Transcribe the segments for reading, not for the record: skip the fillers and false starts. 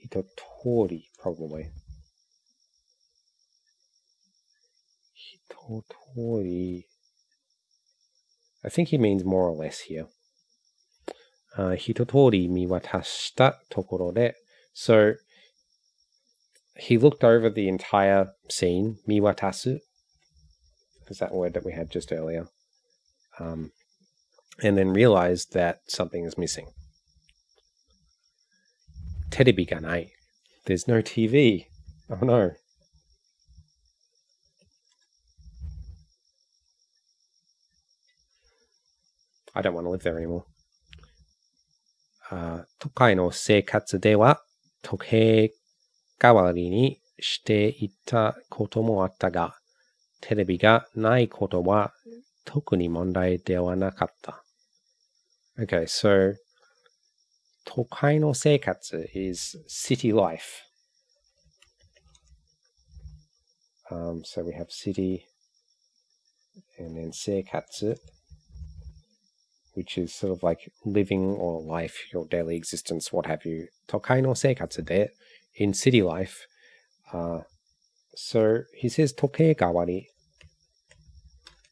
hitotori, probably. Hitotori. I think he means more or less here. Hitotori miwatashita tokoro de. So he looked over the entire scene, miwatasu, is that word that we had just earlier, and then realized that something is missing. Terebi ga nai. There's no TV. Oh no. I don't want to live there anymore. 都会の生活では時計代わりにしていたこともあったが、テレビがないことは特に問題ではなかった。Okay, so 都会の生活 is city life. So we have city and then 生活, which is sort of like living or life, your daily existence, what have you. 都会の生活で in city life. So he says 時計代わり.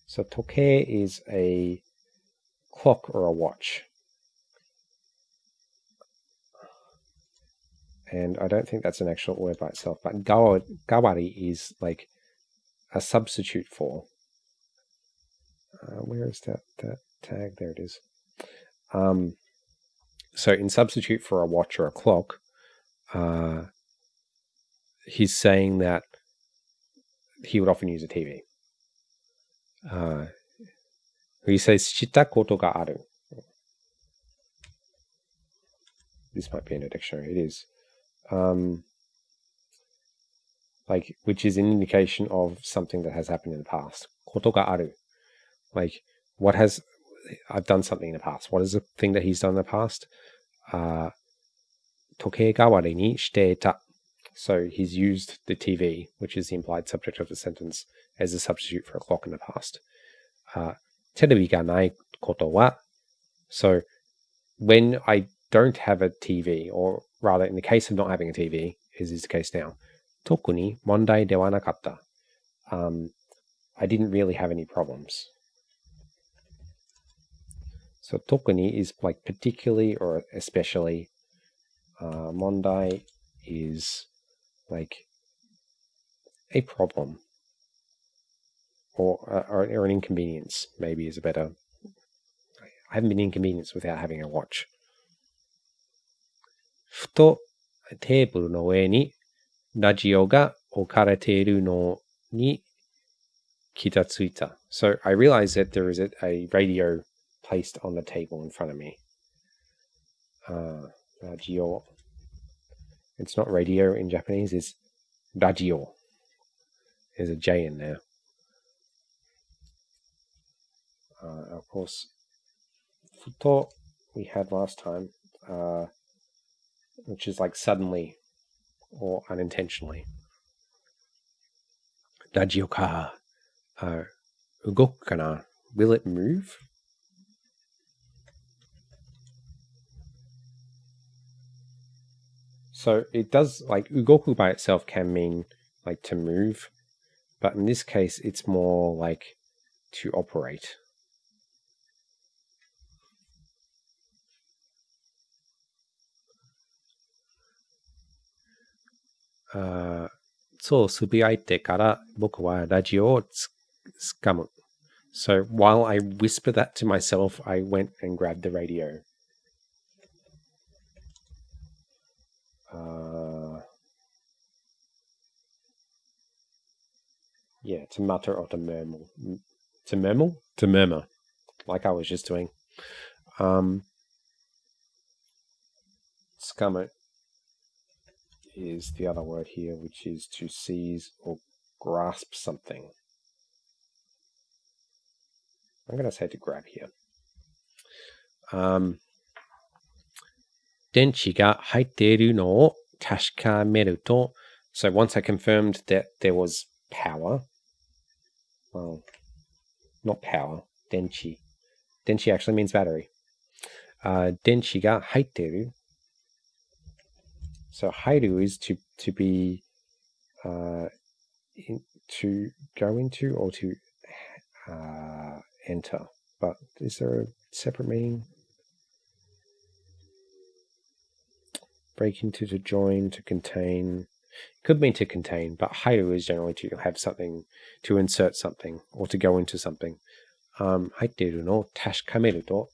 So 時計 is a clock or a watch. And I don't think that's an actual word by itself, but gawari is like a substitute for. Where is that tag? There it is. So in substitute for a watch or a clock, he's saying that he would often use a TV. He says, したことがある. This might be in a dictionary. It is. Like, which is an indication of something that has happened in the past. ことがある. Like, I've done something in the past. What is the thing that he's done in the past? 時計代わりにしていた. So he's used the TV, which is the implied subject of the sentence, as a substitute for a clock in the past. テレビがないことは, so when I don't have a TV, or rather in the case of not having a TV, as is the case now, 特に問題ではなかった. I didn't really have any problems. So 特に is like particularly or especially. 問題 is like a problem or an inconvenience, maybe is a better. I haven't been inconvenienced without having a watch. ふとテーブルの上にラジオが置かれているのに気がついた. So I realized that there is a radio placed on the table in front of me. Radio. It's not radio in Japanese, it's radio. There's a J in there. Of course, futo we had last time, which is like suddenly or unintentionally. Radio ka. 動くかな? Will it move? So it does, like, 動く by itself can mean like to move, but in this case it's more like to operate. Uh, そうつぶやいてから僕はラジオをつかむ. So while I whisper that to myself, I went and grabbed the radio. Yeah, to mutter or to murmur. To murmur? To murmur, like I was just doing. つかむ is the other word here, which is to seize or grasp something. I'm going to say to grab here. 電池が入っているのを確かめると, so once I confirmed that there was power, well, not power, 電池. 電池 actually means battery. 電池が入っている. So 入る is to be to go into or to enter. But is there a separate meaning? Break into, to join, to contain. Could mean to contain, but 入る is generally to have something, to insert something, or to go into something. 入っているのを確かめると。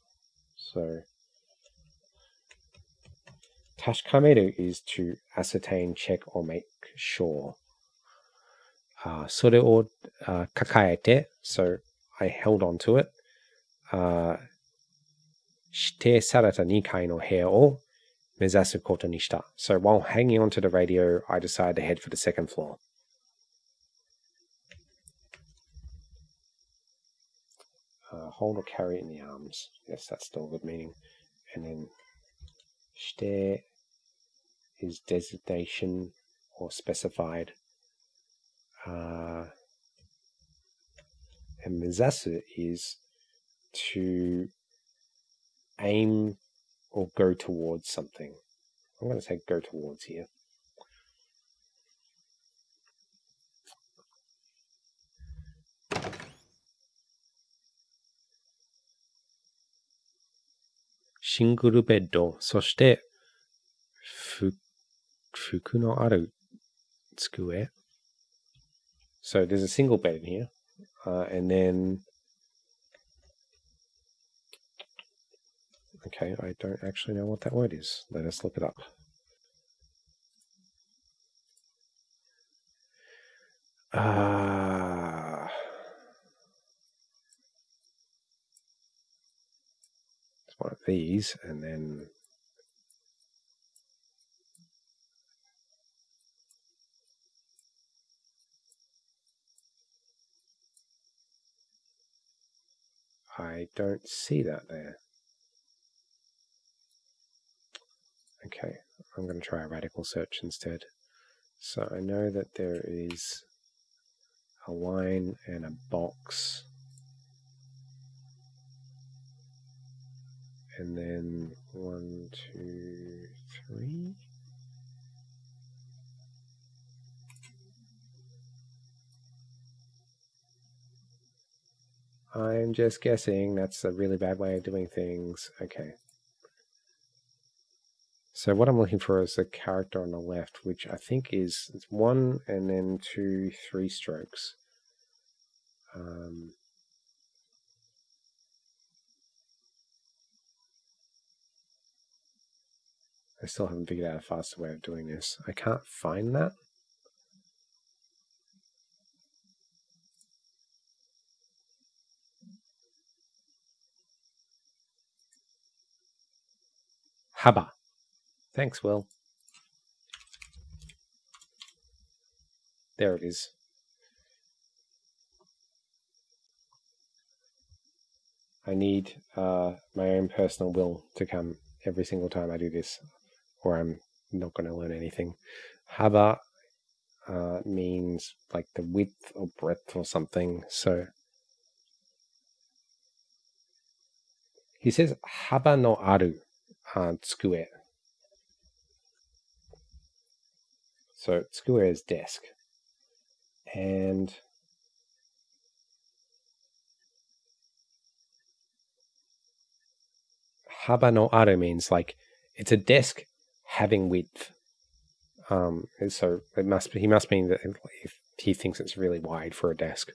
So 確かめる is to ascertain, check, or make sure. それを抱えて、so I held on to it. 指定された2階の部屋を目指すことにした。So while hanging onto the radio, I decided to head for the second floor. Hold or carry in the arms. Yes, that's still a good meaning. And then 指定 is designation or specified. And 目指す is to aim or go towards something. I'm going to say go towards here. Single bed, そして服のある机. So there's a single bed in here, and then okay, I don't actually know what that word is. Let us look it up. It's one of these, and then I don't see that there. Okay, I'm going to try a radical search instead. So I know that there is a line and a box. And then 1, 2, 3. I'm just guessing. That's a really bad way of doing things. Okay. So what I'm looking for is the character on the left, which I think is 1 and then 2, 3 strokes. I still haven't figured out a faster way of doing this. I can't find that. Haba. Thanks, Will. There it is. I need my own personal will to come every single time I do this, or I'm not going to learn anything. Haba means like the width or breadth or something. So he says haba no aru tsukue. So tsukue is desk. And haba no aru means like it's a desk having width. So it must be, he must mean that if he thinks it's really wide for a desk.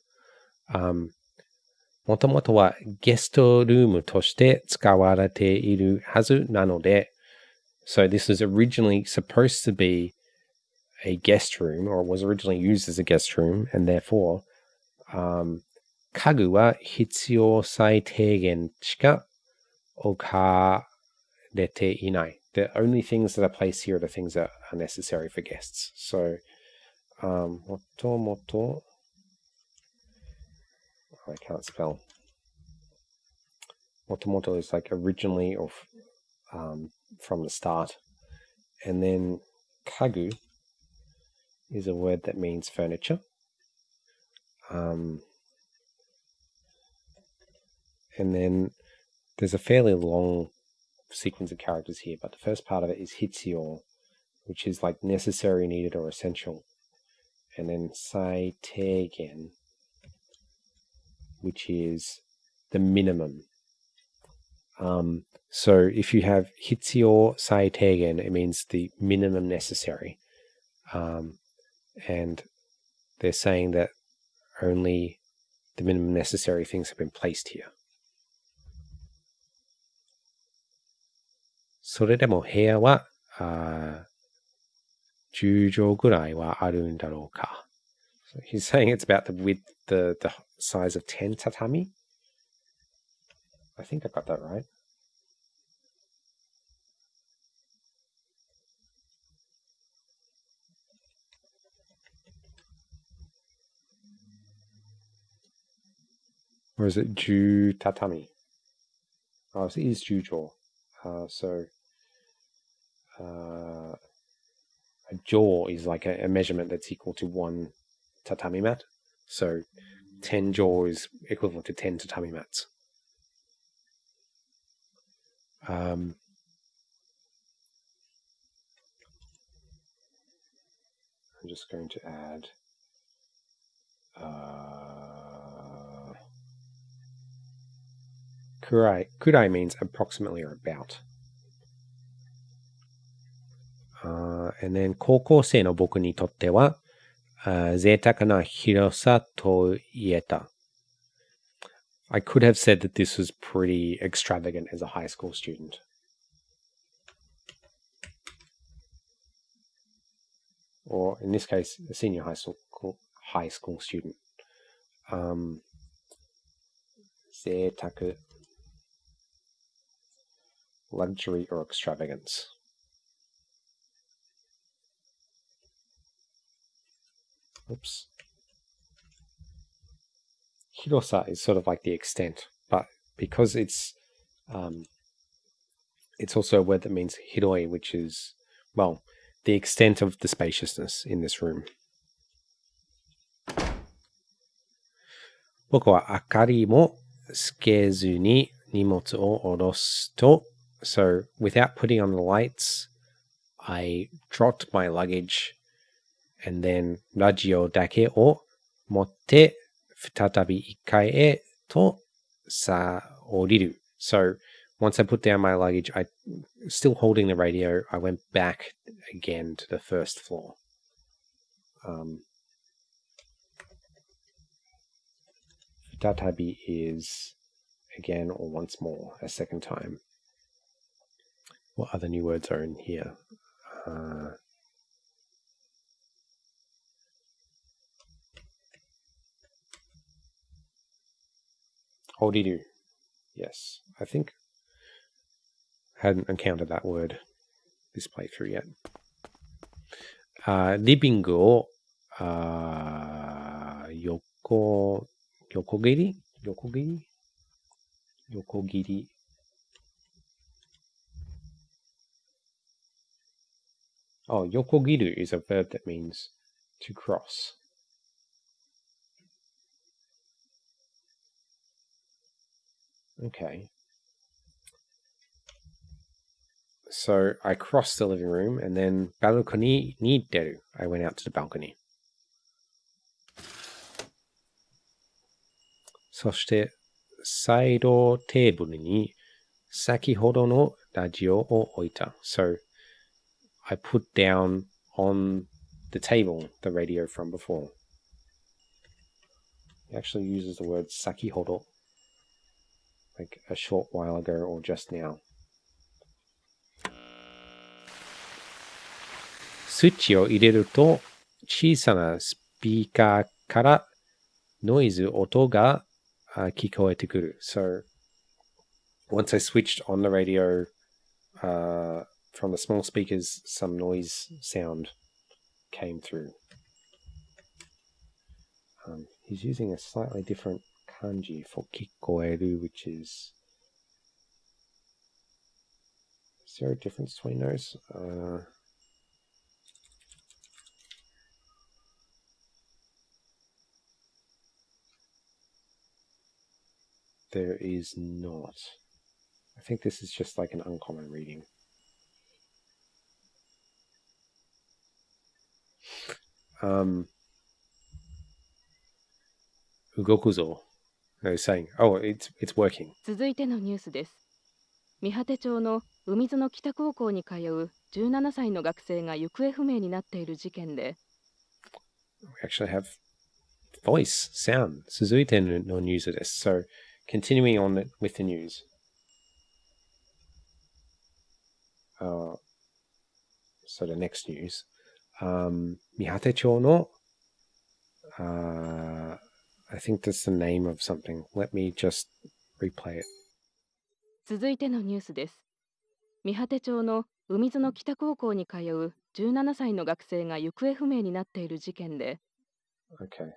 もともとはゲストルームとして使われているはずなので、so this is originally supposed to be a guest room, or was originally used as a guest room, and therefore, 家具は必要最低限しか置かれていない。The only things that are placed here are the things that are necessary for guests. So, もともと I can't spell. Motomoto is like originally or from the start. And then kagu is a word that means furniture. And then there's a fairly long sequence of characters here, but the first part of it is hitsio, which is like necessary, needed, or essential. And then 最低限, which is the minimum. So if you have 必要最低限, it means the minimum necessary. And they're saying that only the minimum necessary things have been placed here. それでも部屋は10畳ぐらいはあるんだろうか. So he's saying it's about the width, the size of 10 tatami. I think I got that right. Or is it 10 tatami? Oh, it is 10畳. So a jaw is like a measurement that's equal to 1 tatami mat. So 10 jaw is equivalent to 10 tatami mats. I'm just going to add kurai means approximately or about. And then 高校生の僕にとっては贅沢な広さと言えた. I could have said that this was pretty extravagant as a high school student. Or in this case, a senior high school student. 贅沢, luxury or extravagance. Oops. Hirosa is sort of like the extent, but because it's also a word that means hiroi, which is, well, the extent of the spaciousness in this room. 僕は明かりもつけずに荷物を下ろすと, so without putting on the lights, I dropped my luggage and then ラジオだけを持って再び1階へとさ降りる. So once I put down my luggage, I still holding the radio, I went back again to the first floor. Futatabi is again or once more, a second time. What other new words are in here? Horiru. Yes, I think I hadn't encountered that word this playthrough yet. Livingを横切り Oh, yokogiru is a verb that means to cross. Okay. So I crossed the living room and then balcony ni deru. I went out to the balcony. そしてサイドテーブルに先ほどのラジオを置いた. So I put down on the table the radio from before. It actually uses the word sakihodo, like a short while ago or just now. スイッチを入れると小さなスピーカーからノイズ音が聞こえてくる. So once I switched on the radio from the small speakers, some noise sound came through. He's using a slightly different kanji for kikoeru, which is... Is there a difference between those? There is not. I think this is just like an uncommon reading. 動くぞ。They're saying, oh, it's working. 続いてのニュースです。三畑町の海津の北高校に通う17歳の学生が行方不明になっている事件で、We actually have voice, sound. 続いてのニュースです。So, continuing on with the news. So the next news. 三畑町のI think that's the name of something. Let me just replay it. 続いてのニュースです。三畑町の海津の北高校に通う17歳の学生が行方不明になっている事件で、Okay.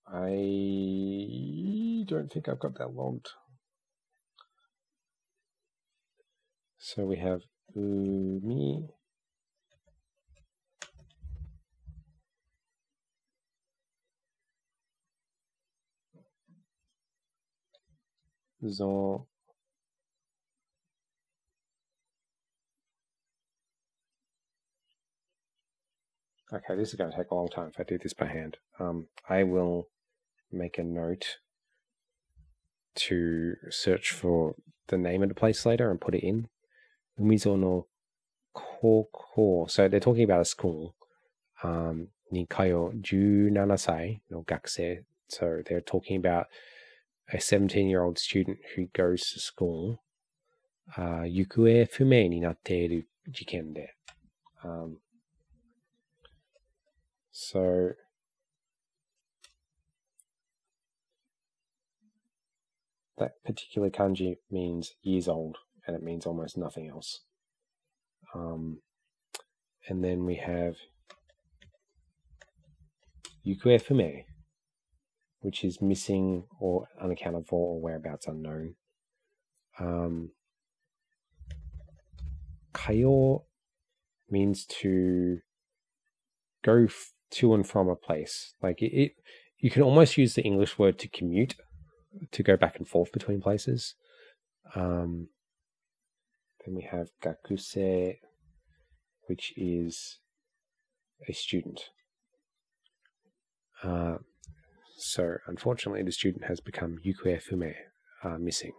I don't think I've got that logged. So we have Umi. Zo. Okay, this is going to take a long time if I do this by hand. I will make a note to search for the name of the place later and put it in. Umizo no Koko. So they're talking about a school. Ni kayo 17歳の学生. So they're talking about a 17-year-old student who goes to school. 行方不明になっている事件で. So that particular kanji means years old, and it means almost nothing else. And then we have 行方不明, which is missing or unaccounted for or whereabouts unknown. Kayo means to go to and from a place. Like you can almost use the English word to commute, to go back and forth between places. Then we have gakuse, which is a student. So unfortunately, the student has become yukue fume, missing.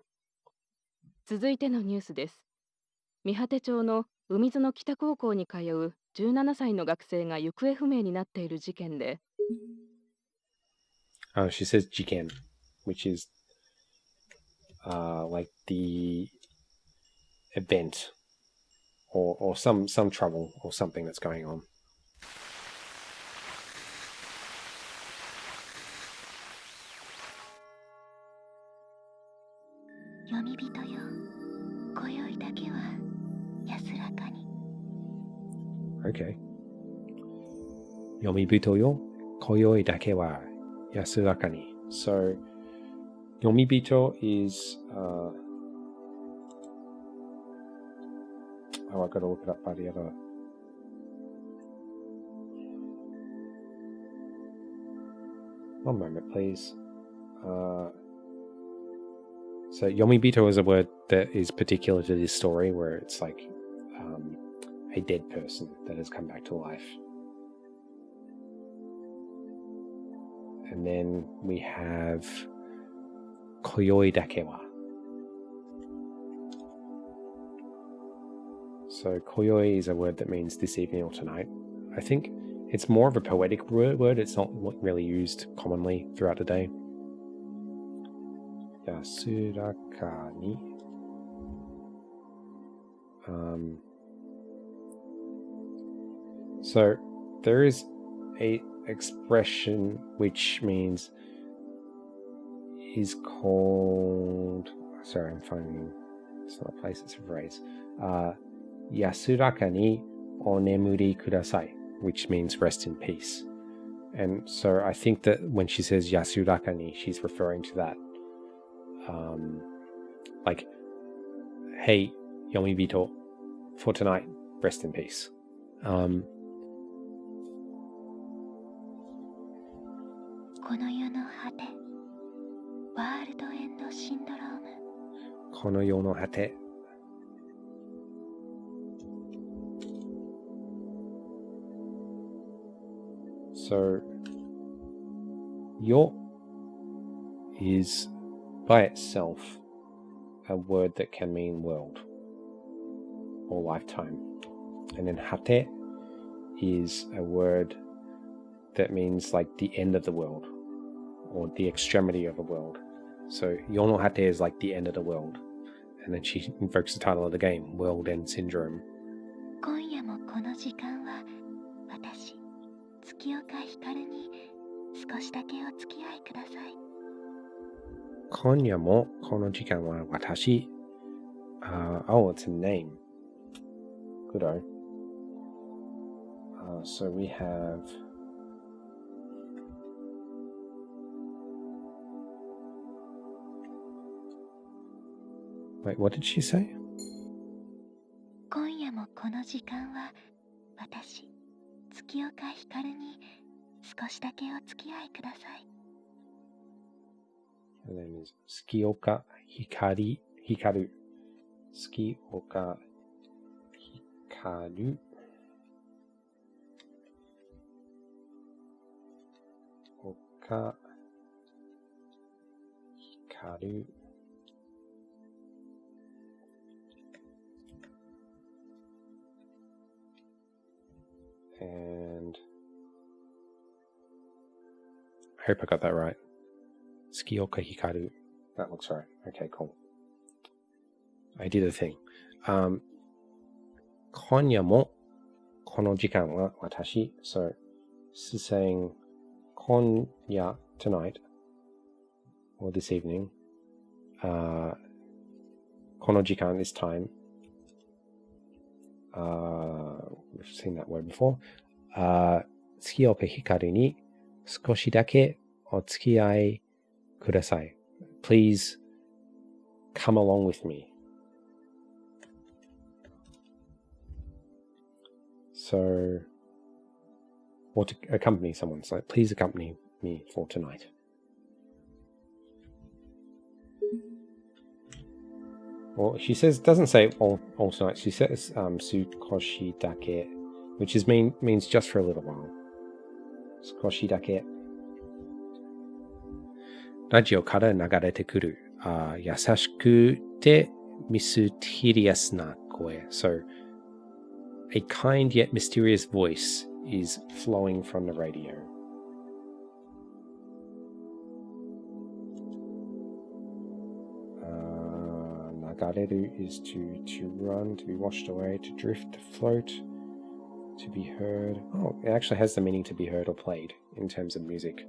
続いてのニュースです。三畑町の海津の北高校に通う17歳の学生が行方不明になっている事件で、She says jiken, which is like the event or some trouble or something that's going on. 読み人よ、今宵だけは安らかに。Okay. 読み人よ、今宵だけは安らかに. So, 読み人 is oh, I've got to look it up by the other. One moment, please. So yomibito is a word that is particular to this story, where it's like a dead person that has come back to life. And then we have koyoi dakewa. So koyoi is a word that means this evening or tonight. I think it's more of a poetic word. It's not really used commonly throughout the day. Yasuraka ni. So there is a expression which means is called, sorry, I'm finding, it's not a place, it's a phrase. Yasuraka ni onemuri kudasai, which means rest in peace. And so I think that when she says yasuraka ni, she's referring to that. Like, hey, yomibito, for tonight, rest in peace. この世の果て、ワールドエンドシンドローム。この世の果て。So, よ is by itself a word that can mean world or lifetime. And then 果て is a word that means like the end of the world or the extremity of a world. So 世の果て is like the end of the world. And then she invokes the title of the game, Worldend Syndrome. 今夜もこの時間は私、月岡ひかるに少しだけお付き合いください。今夜もこの時間は私、oh, it's a name. Good-o. So we have... Wait, what did she say? 今夜もこの時間は私、月岡ひかるに少しだけお付き合いください。Her name is 月岡ひかる。月岡ひかる。岡ひかる。And I hope I got that right. Tsukioka Hikaru. That looks right. Okay, cool. I did a thing. 今夜もこの時間は私. So, this is saying 今夜 tonight or this evening. この時間 is time. We've seen that word before. 月岡光に少しだけお付き合いください. Please come along with me. So, or to accompany someone. So, please accompany me for tonight. Well, she says, doesn't say all tonight. She says, sukoshi dake, which means just for a little while. Sukoshi dake. ラジオから流れてくる、優しくてミステリアスな声. So, a kind yet mysterious voice is flowing from the radio. Nagareru is to run, to be washed away, to drift, to float, to be heard. Oh, it actually has the meaning to be heard or played in terms of music.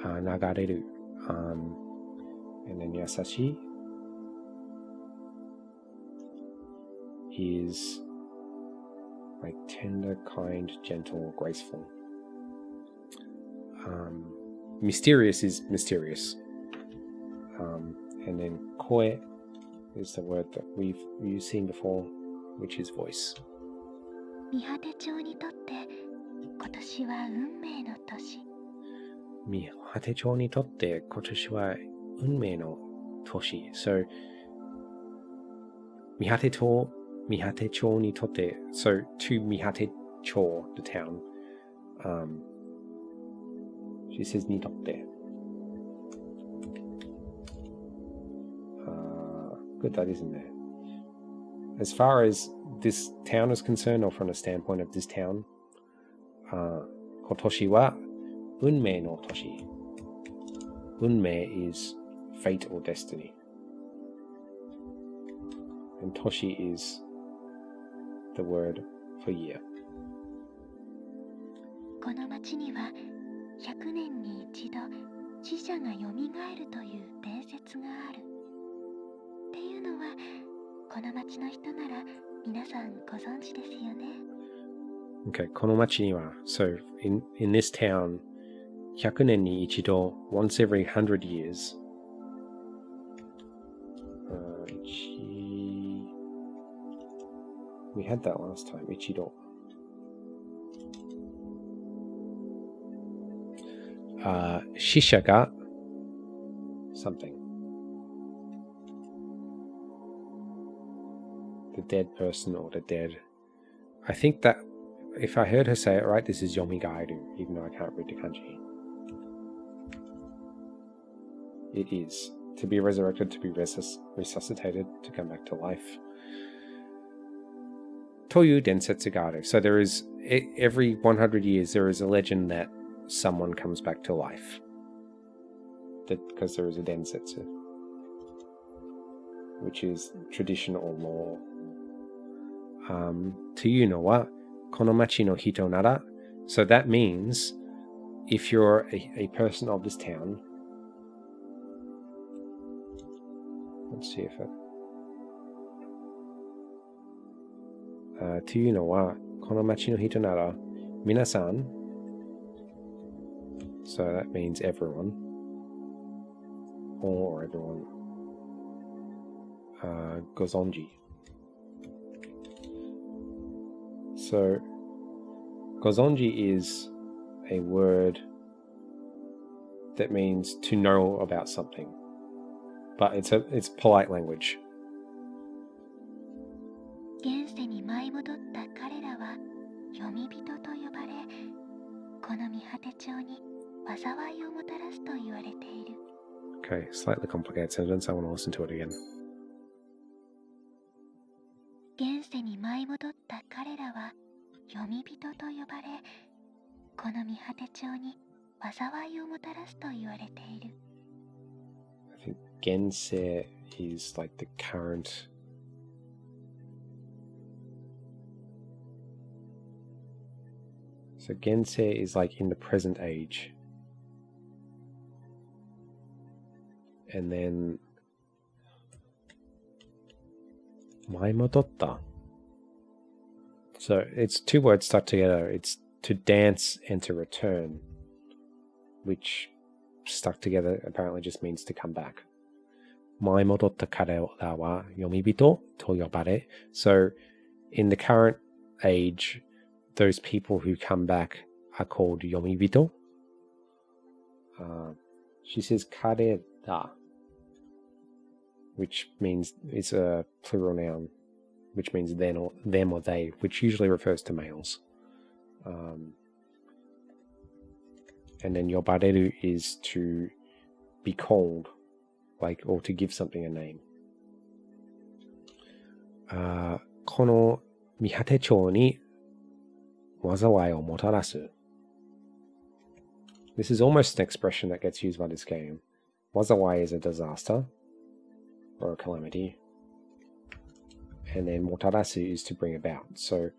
Nagareru. And then yasashi is like tender, kind, gentle, graceful. Mysterious is mysterious. And then koe is the word that we've seen before, which is voice. 三果町にとって今年は運命の年。三果町にとって今年は運命の年. So, 三果町にとって, so to 三果町, the town, she says にとって. Good, that isn't there. As far as this town is concerned, or from the standpoint of this town, 今年は運命の年. 運命 is fate or destiny. And toshi is the word for year. この町には100年に一度死者がよみがえるという伝説がある。っていうのはこの町の人なら皆さんご存知ですよね。Okay, この町には, so in this town, 100年に一度, once every 100 years, we had that last time, 一度.死者が something. The dead person or the dead. I think that if I heard her say it right, this is Yomigairu, even though I can't read the kanji. It is. To be resurrected, to be resuscitated, to come back to life. Toyu densetsu ga aru. So there is, every 100 years, there is a legend that someone comes back to life. Because there is a densetsu, which is tradition or law. Toyu no wa konomachi no hito nara. So that means if you're a person of this town, let's see if it. To you know wa konomachi no hito nara minasan. So that means everyone, or everyone. Gozonji. So gozonji is a word that means to know about something. But it's polite language. 現世に舞い戻った彼らは読み人と呼ばれ、この見果て町に災いをもたらすと言われている。Okay, slightly complicated sentence. I want to listen to it again. 現世に舞い戻った彼らは読み人と呼ばれ、この見果て町に災いをもたらすと言われている。I think Gensei is like the current. So Gensei is like in the present age. And then Maimototta. So it's two words stuck together. It's to dance and to return, which stuck together apparently just means to come back. Maimototta karera wa yomibito to yobare. So in the current age, those people who come back are called yomibito. She says karera, which means it's a plural noun, which means them or they, which usually refers to males. And then yobareru is to be called, like, or to give something a name. この見果て町に災いをもたらす. This is almost an expression that gets used by this game. Wazawai is a disaster or a calamity. And then motarasu is to bring about. So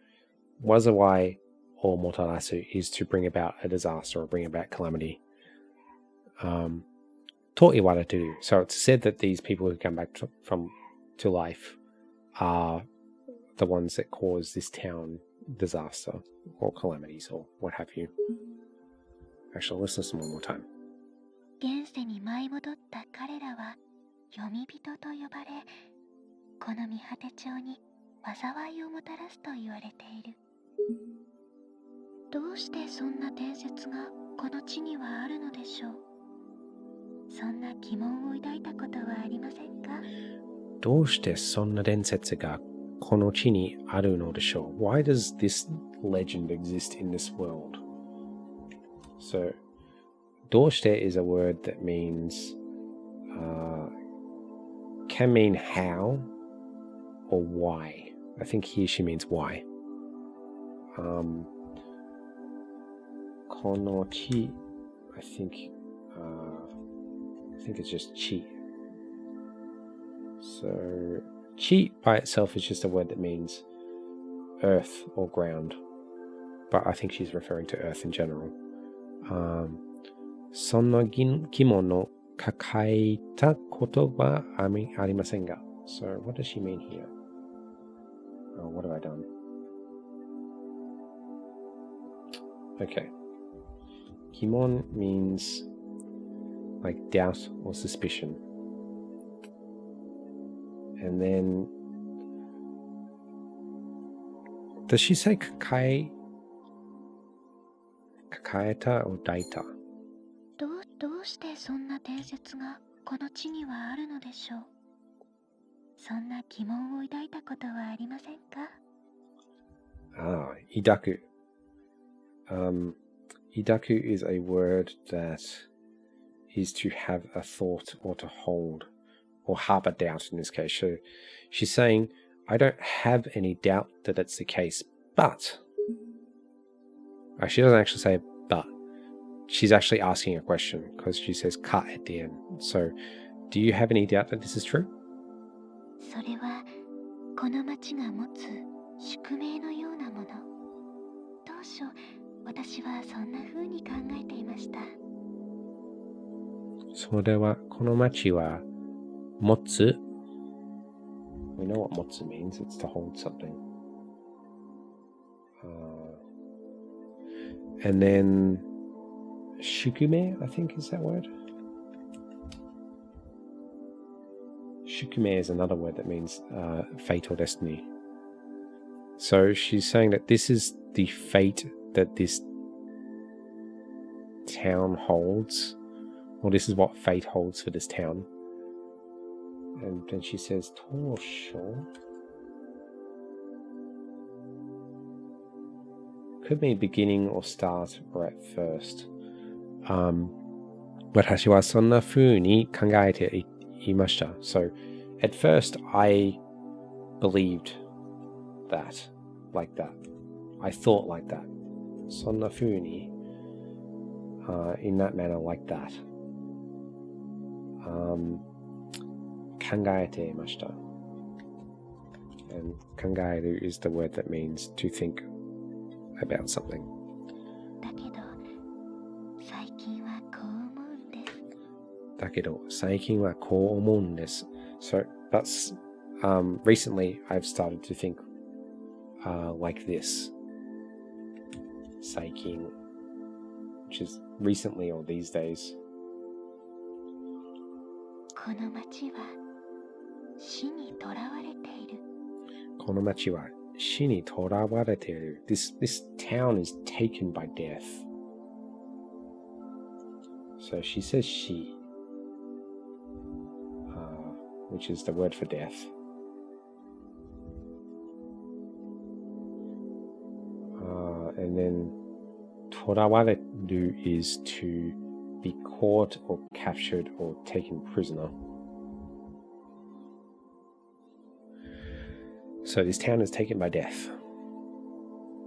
wazawai or motarasu is to bring about a disaster or bring about calamity. To iwarateru. So it's said that these people who come back to life are the ones that cause this town disaster or calamities or what have you. Actually, let's listen one more time. 現世に舞い戻った彼らは読み人と呼ばれ、この見果て町に災いをもたらすと言われている。どうしてそんな伝説がこの地にはあるのでしょう。そんな疑問を抱いたことはありませんか。どうしてそんな伝説がこの地にあるのでしょう。Why does this legend exist in this world? So, どうして is a word that means can mean how or why. I think here she means why. この地 I think it's just chi. So chi by itself is just a word that means earth or ground. But I think she's referring to earth in general. その疑問を抱えたことはありませんが。So what does she mean here? Oh, what have I done? Okay. 疑問 means like doubt or suspicion. And then does she say 抱えた or 抱いた？どうしてそんな伝説がこの地にはあるのでしょう。そんな疑問を抱いたことはありませんか。抱く Idaku is a word that is to have a thought or to hold or harbor doubt in this case. So she's saying, I don't have any doubt that it's the case, but... she doesn't actually say but. She's actually asking a question because she says ka at the end. So, do you have any doubt that this is true? それはこの町が持つ宿命のようなもの。当初、私はそんな風に考えていました。それはこの町は持つ We know what 持つ means. It's to hold something. And then Shukume, I think is that word. Shukume is another word that means fate or destiny. So she's saying that this is the fate that this town holds, or this is what fate holds for this town. And then she says, Tosho. Could mean beginning or start or at first. 私はそんな風に考えていました。So, at first, I believed that, like that. I thought like that. そんな風に、in that manner, like that. 考えていました。And 考える is the word that means to think about something. だけど、最近はこう思うんです。だけど、最近はこう思うんです。So, that's, recently I've started to think like this. 最近, which is recently or these days. この町は死にとらわれている。この町は死にとらわれている。This town is taken by death. So she says she, which is the word for death. And then とらわれる is to be caught or captured or taken prisoner. So this town is taken by death.